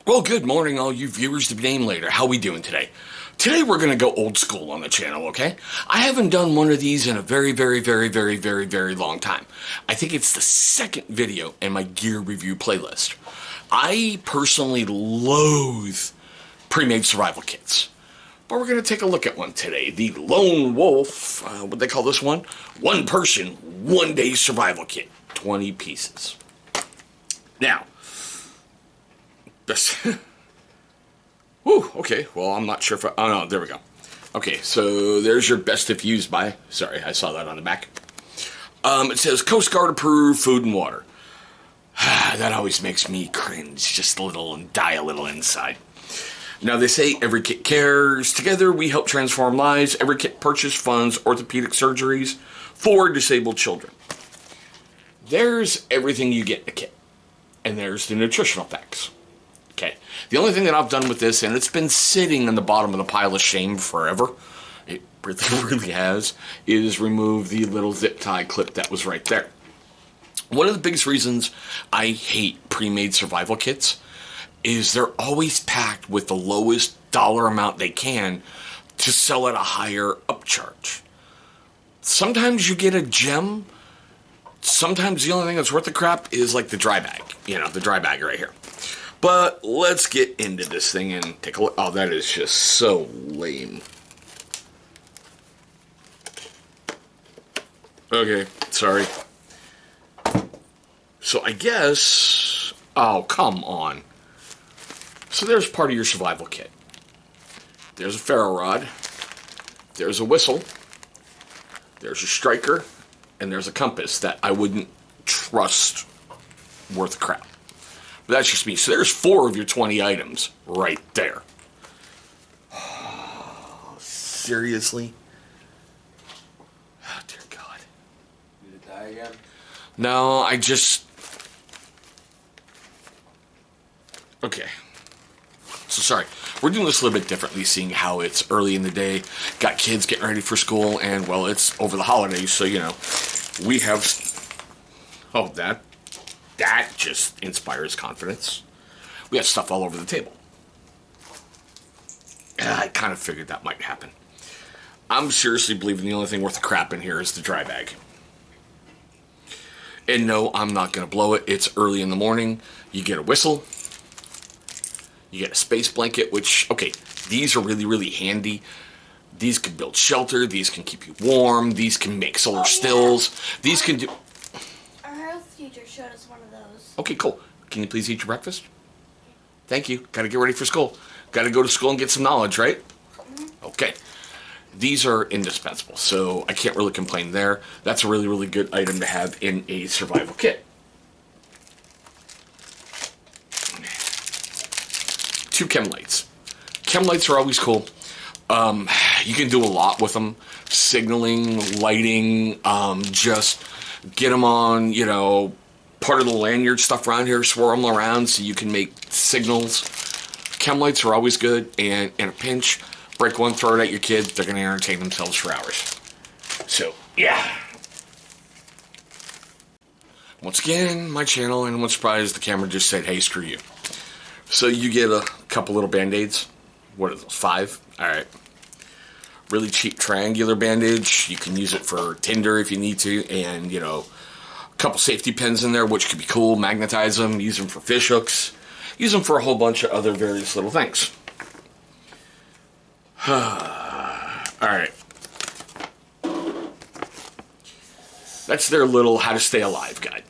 Well, good morning, all you viewers to be named later. How we doing today? Today we're going to go old school on the channel, okay? I haven't done one of these in a very long time. I think it's the second video in my gear review playlist. I personally loathe pre-made survival kits. But we're going to take a look at one today. The Lone Wolf, what they call this one? One person, one day survival kit. 20 pieces. Now, this. Whew, okay, well, I'm not sure if oh no, there we go. Okay, so there's your best if used by. Sorry, I saw that on the back. It says Coast Guard approved food and water. That always makes me cringe just a little and die a little inside. Now they say every kit cares. Together we help transform lives. Every kit purchase funds orthopedic surgeries for disabled children. There's everything you get in a kit. And there's the nutritional facts. Okay. The only thing that I've done with this, and it's been sitting in the bottom of the pile of shame forever, it really has, is remove the little zip tie clip that was right there. One of the biggest reasons I hate pre-made survival kits is they're always packed with the lowest dollar amount they can to sell at a higher upcharge. Sometimes you get a gem. Sometimes the only thing that's worth the crap is like the dry bag. You know, the dry bag right here. But let's get into this thing and take a look. Oh, that is just so lame. Okay, sorry. So I guess... Oh, come on. So there's part of your survival kit. There's a ferro rod. There's a whistle. There's a striker. And there's a compass that I wouldn't trust worth a crap. But that's just me. So there's 4 of your 20 items right there. Seriously? Oh, dear God. Did it die again? No, I just... Okay. So sorry. We're doing this a little bit differently, seeing how it's early in the day. Got kids getting ready for school, and, well, it's over the holidays, so, you know, we have... Oh, that just inspires confidence. We have stuff all over the table. I kind of figured that might happen. I'm seriously believing the only thing worth a crap in here is the dry bag. And no, I'm not going to blow it. It's early in the morning. You get a whistle. You get a space blanket, which, okay, these are really handy. These can build shelter. These can keep you warm. These can make solar stills. These can do... Our health teacher showed us one of those. Okay, cool. Can you please eat your breakfast? Thank you. Got to get ready for school. Got to go to school and get some knowledge, right? Mm-hmm. Okay. These are indispensable, so I can't really complain there. That's a really good item to have in a survival kit. 2 chem lights. Chem lights are always cool. You can do a lot with them. Signaling, lighting, just get them on, you know, part of the lanyard stuff around here, swirl them around so you can make signals. Chem lights are always good, and in a pinch, break one, throw it at your kid, they're going to entertain themselves for hours. So, yeah. Once again, my channel, and I'm surprised the camera just said, hey, screw you. So you get a couple little band-aids. What are those, 5? Alright. Really cheap triangular bandage. You can use it for tinder if you need to, and, you know, a couple safety pins in there, which could be cool. Magnetize them, use them for fish hooks, use them for a whole bunch of other various little things. Alright. That's their little how to stay alive guide.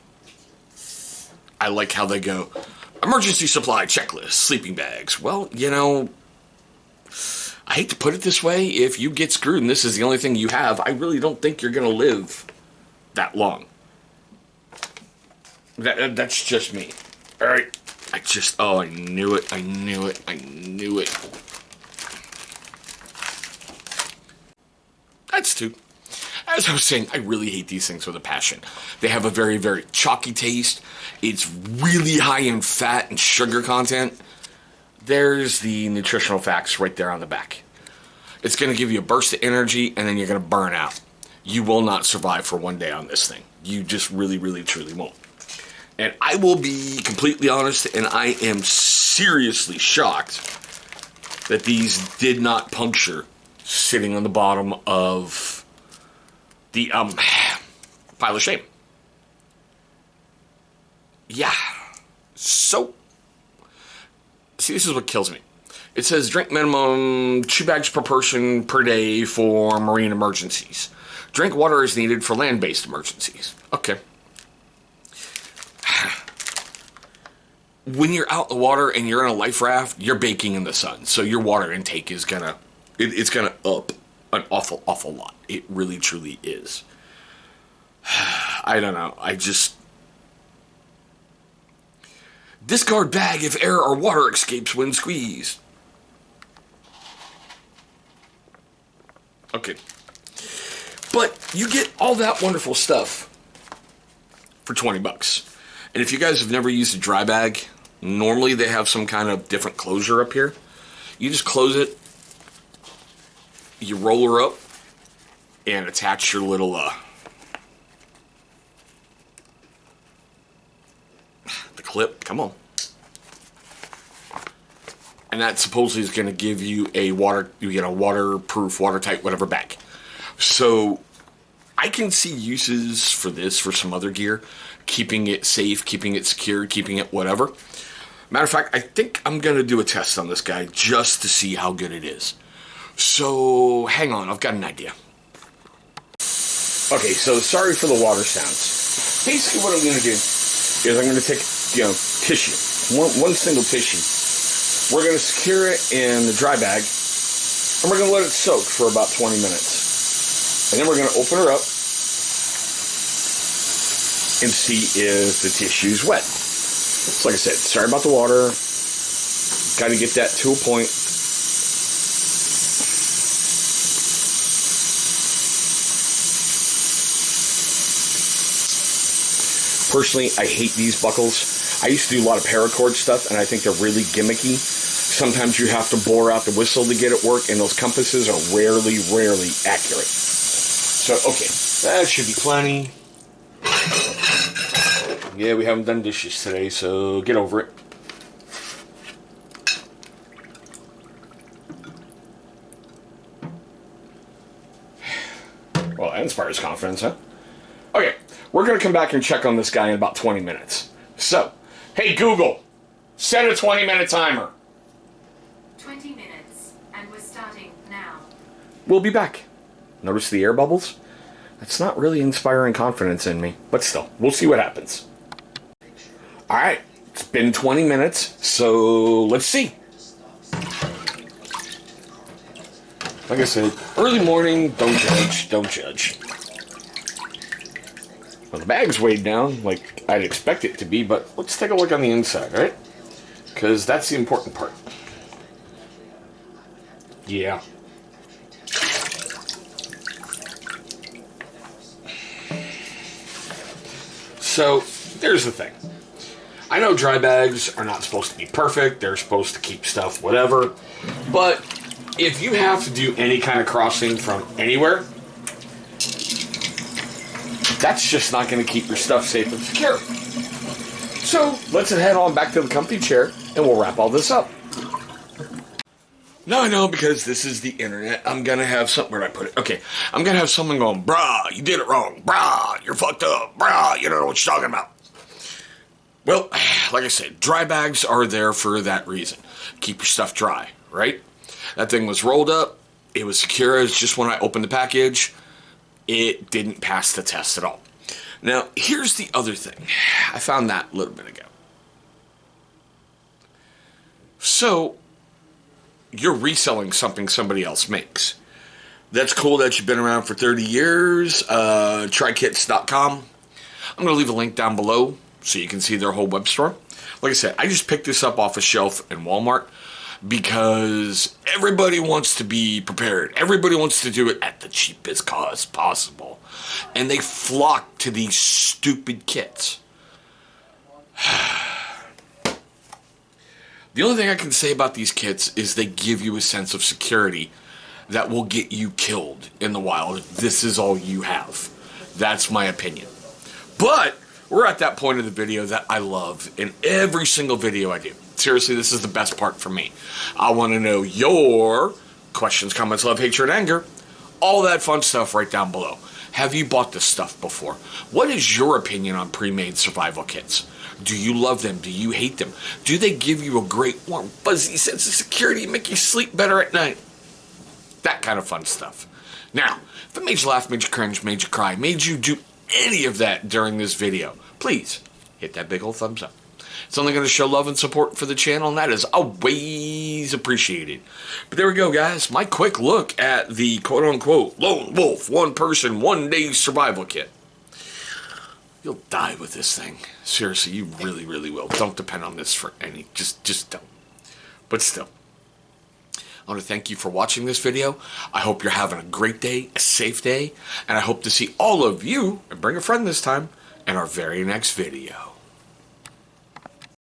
I like how they go, emergency supply checklist, sleeping bags. Well, you know, I hate to put it this way, if you get screwed and this is the only thing you have, I really don't think you're going to live that long. That's just me. Alright. I knew it. That's 2. As I was saying, I really hate these things with a passion. They have a very chalky taste. It's really high in fat and sugar content. There's the nutritional facts right there on the back. It's going to give you a burst of energy, and then you're going to burn out. You will not survive for one day on this thing. You just really truly won't. And I will be completely honest, and I am seriously shocked that these did not puncture sitting on the bottom of the pile of shame. Yeah. So, see, this is what kills me. It says drink minimum 2 bags per person per day for marine emergencies. Drink water is needed for land-based emergencies. Okay. When you're out in the water and you're in a life raft, you're baking in the sun. So your water intake is gonna, it's gonna up an awful, awful lot. It really, truly is. I don't know. Discard bag if air or water escapes when squeezed. Okay. But you get all that wonderful stuff for 20 bucks. And if you guys have never used a dry bag, normally they have some kind of different closure up here. You just close it, you roll her up, and attach your little, the clip, come on. And that supposedly is going to give you a waterproof, watertight, whatever bag. So I can see uses for this for some other gear, keeping it safe, keeping it secure, keeping it whatever. Matter of fact, I think I'm going to do a test on this guy just to see how good it is. So hang on, I've got an idea. Okay, so sorry for the water sounds. Basically what I'm going to do is I'm going to take, tissue, one single tissue. We're going to secure it in the dry bag, and we're going to let it soak for about 20 minutes. And then we're going to open her up and see if the tissue's wet. So like I said, sorry about the water. Got to get that to a point. Personally, I hate these buckles. I used to do a lot of paracord stuff, and I think they're really gimmicky. Sometimes you have to bore out the whistle to get it work, and those compasses are rarely accurate. So, okay, that should be plenty. Yeah, we haven't done dishes today, so get over it. Well, that inspires confidence, huh? Okay, we're going to come back and check on this guy in about 20 minutes. So, hey Google, set a 20-minute timer. 20 minutes, and we're starting now. We'll be back. Notice the air bubbles? That's not really inspiring confidence in me, but still, we'll see what happens. Alright, it's been 20 minutes, so let's see. Like I said, early morning, don't judge. Well, the bag's weighed down like I'd expect it to be, but let's take a look on the inside, right? Because that's the important part. Yeah. So, there's the thing. I know dry bags are not supposed to be perfect. They're supposed to keep stuff, whatever. But if you have to do any kind of crossing from anywhere, that's just not going to keep your stuff safe and secure. So, let's head on back to the comfy chair, and we'll wrap all this up. Now I know, because this is the internet, I'm going to have something, where did I put it? Okay, I'm going to have someone going, brah, you did it wrong, brah, you're fucked up, brah, you don't know what you're talking about. Well, like I said, dry bags are there for that reason. Keep your stuff dry, right? That thing was rolled up, it was secure. It's just when I opened the package, it didn't pass the test at all. Now, here's the other thing. I found that a little bit ago. So, you're reselling something somebody else makes. That's cool that you've been around for 30 years. Trykits.com. I'm going to leave a link down below so you can see their whole web store. Like I said, I just picked this up off a shelf in Walmart because everybody wants to be prepared. Everybody wants to do it at the cheapest cost possible. And they flock to these stupid kits. The only thing I can say about these kits is they give you a sense of security that will get you killed in the wild if this is all you have. That's my opinion. But we're at that point of the video that I love in every single video I do. Seriously, this is the best part for me. I want to know your questions, comments, love, hatred, anger, all that fun stuff right down below. Have you bought this stuff before? What is your opinion on pre-made survival kits? Do you love them? Do you hate them? Do they give you a great, warm, fuzzy sense of security and make you sleep better at night? That kind of fun stuff. Now, if it made you laugh, made you cringe, made you cry, made you do any of that during this video, please hit that big old thumbs up. It's only going to show love and support for the channel, and that is always appreciated. But there we go, guys. My quick look at the quote-unquote lone wolf, one-person, one-day survival kit. You'll die with this thing. Seriously, you really, really will. Don't depend on this for any. Just don't. But still, I want to thank you for watching this video. I hope you're having a great day, a safe day, and I hope to see all of you, and bring a friend this time, in our very next video.